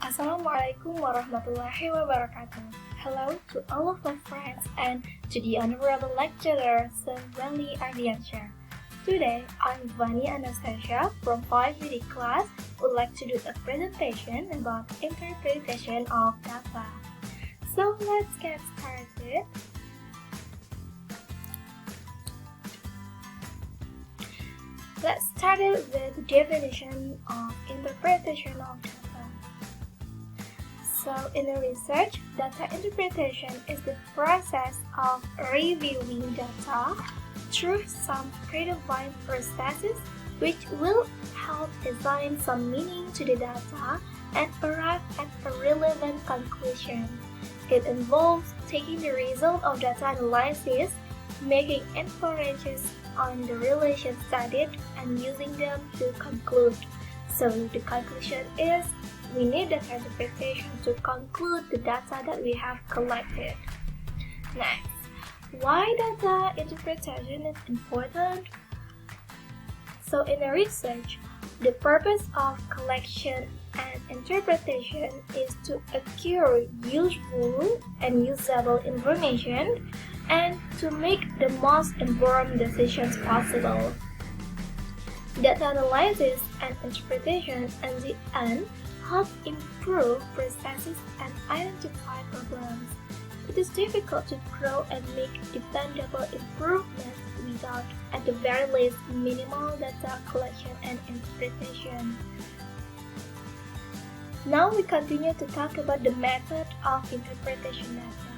Assalamualaikum warahmatullahi wabarakatuh. Hello to all of my friends and to the honorable lecturer, Sir Wendy Ardiansyah. Today, I'm Vani Anastasia from 5VD class would like to do a presentation about interpretation of data. So let's get started. Let's start with the definition of interpretation of data. So, in the research, data interpretation is the process of reviewing data through some predefined processes which will help assign some meaning to the data and arrive at a relevant conclusion. It involves taking the result of data analysis, making inferences on the relations studied, and using them to conclude. So, the conclusion is we need data interpretation to conclude the data that we have collected. Next, why data interpretation is important? So in the research, the purpose of collection and interpretation is to acquire useful and usable information and to make the most informed decisions possible. Data analysis and interpretation at the end help improve processes and identify problems. It is difficult to grow and make dependable improvements without, at the very least, minimal data collection and interpretation. Now we continue to talk about the method of interpretation data.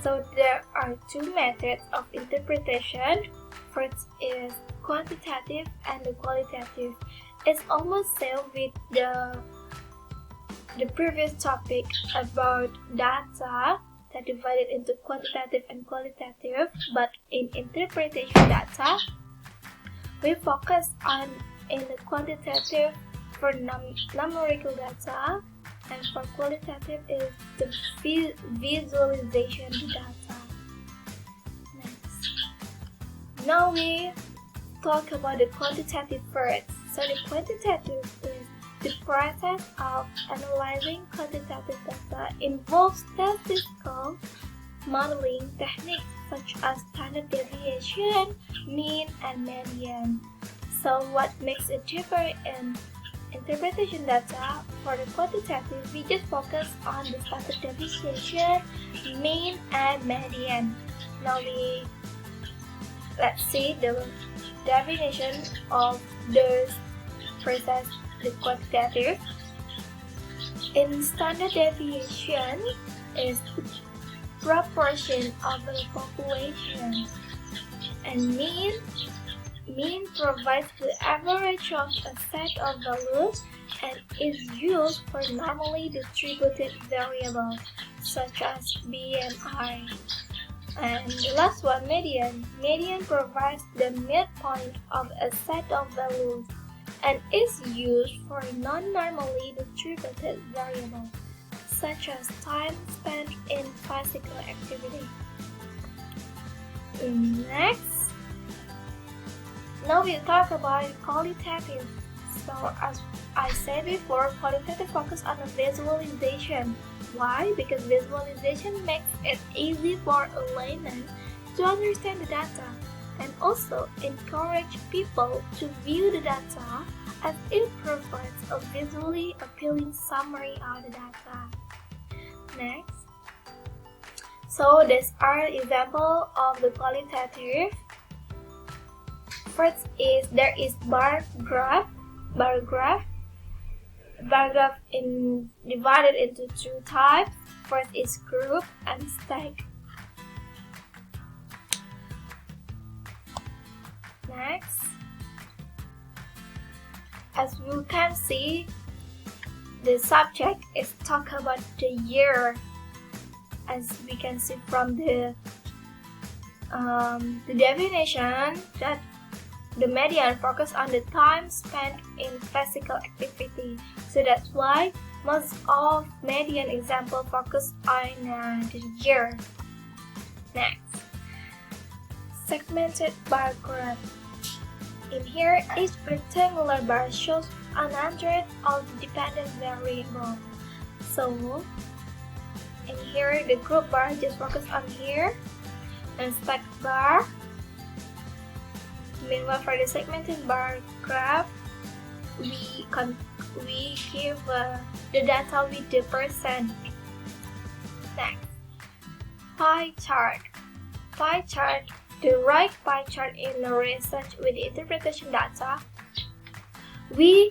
So there are two methods of interpretation. First is quantitative and the qualitative. It's almost same with the previous topic about data that divided into quantitative and qualitative, but in interpretation data, we focus on in the quantitative for numerical data, and for qualitative is the visualization data. Next, now we talk about the quantitative first. So the quantitative is the process of analyzing quantitative data involves statistical modeling techniques such as standard deviation, mean, and median. So what makes it differ in interpretation data? For the quantitative, we just focus on the standard deviation, mean, and median. Now let's see the definition of those process, the quantitative. In standard deviation is the proportion of the population, and mean provides the average of a set of values and is used for normally distributed variables such as BMI. And the last one, median. Median provides the midpoint of a set of values and is used for non-normally distributed variables, such as time spent in physical activity. Next, now we talk about qualitative. So as I said before, qualitative focus on the visualization. Why? Because visualization makes it easy for a layman to understand the data and also encourage people to view the data as it provides a visually appealing summary of the data. Next, so these are examples of the qualitative. First is there is bar graph divided into two types. First is group and stack. Next, as you can see, the subject is talk about the year. As we can see from the definition that the median focus on the time spent in physical activity. So that's why most of median example focus on the year. Next, segmented bar graph. In here, each rectangular bar shows 100 of dependent variable. So in here, the group bar, just focus on here, and stack bar. Meanwhile, for the segmented bar graph, we give the data with the percent. Next, pie chart. Pie chart. To write pie chart in a research with interpretation data, we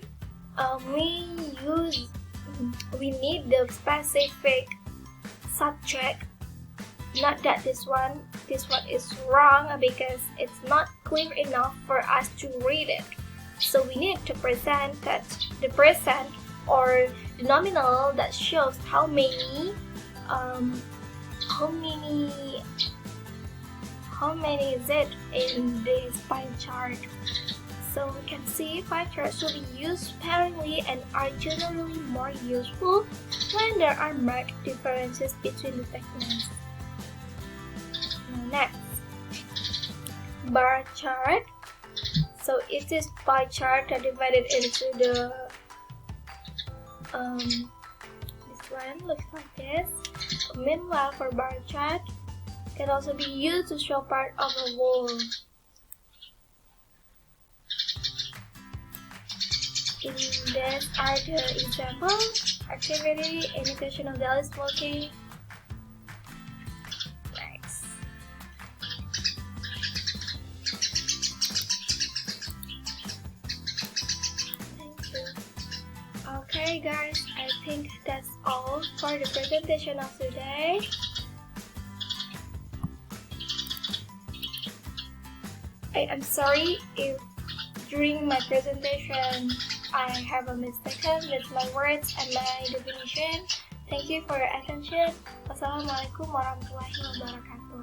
need the specific subject. Not that this one is wrong because it's not clear enough for us to read it. So we need to present that the percent or the nominal that shows how many is it in this pie chart. So we can see pie charts should be used sparingly and are generally more useful when there are marked differences between the segments. Now next, bar chart. So it is pie chart that divided into the this one looks like this. Meanwhile, for bar chart, can also be used to show part of a wall. In this are the example activity, imitation of daily smoking. Next. Thank you. Okay guys, I think that's all for the presentation of today. I am sorry if during my presentation I have a mistake with my words and my definition. Thank you for your attention. Wassalamualaikum warahmatullahi wabarakatuh.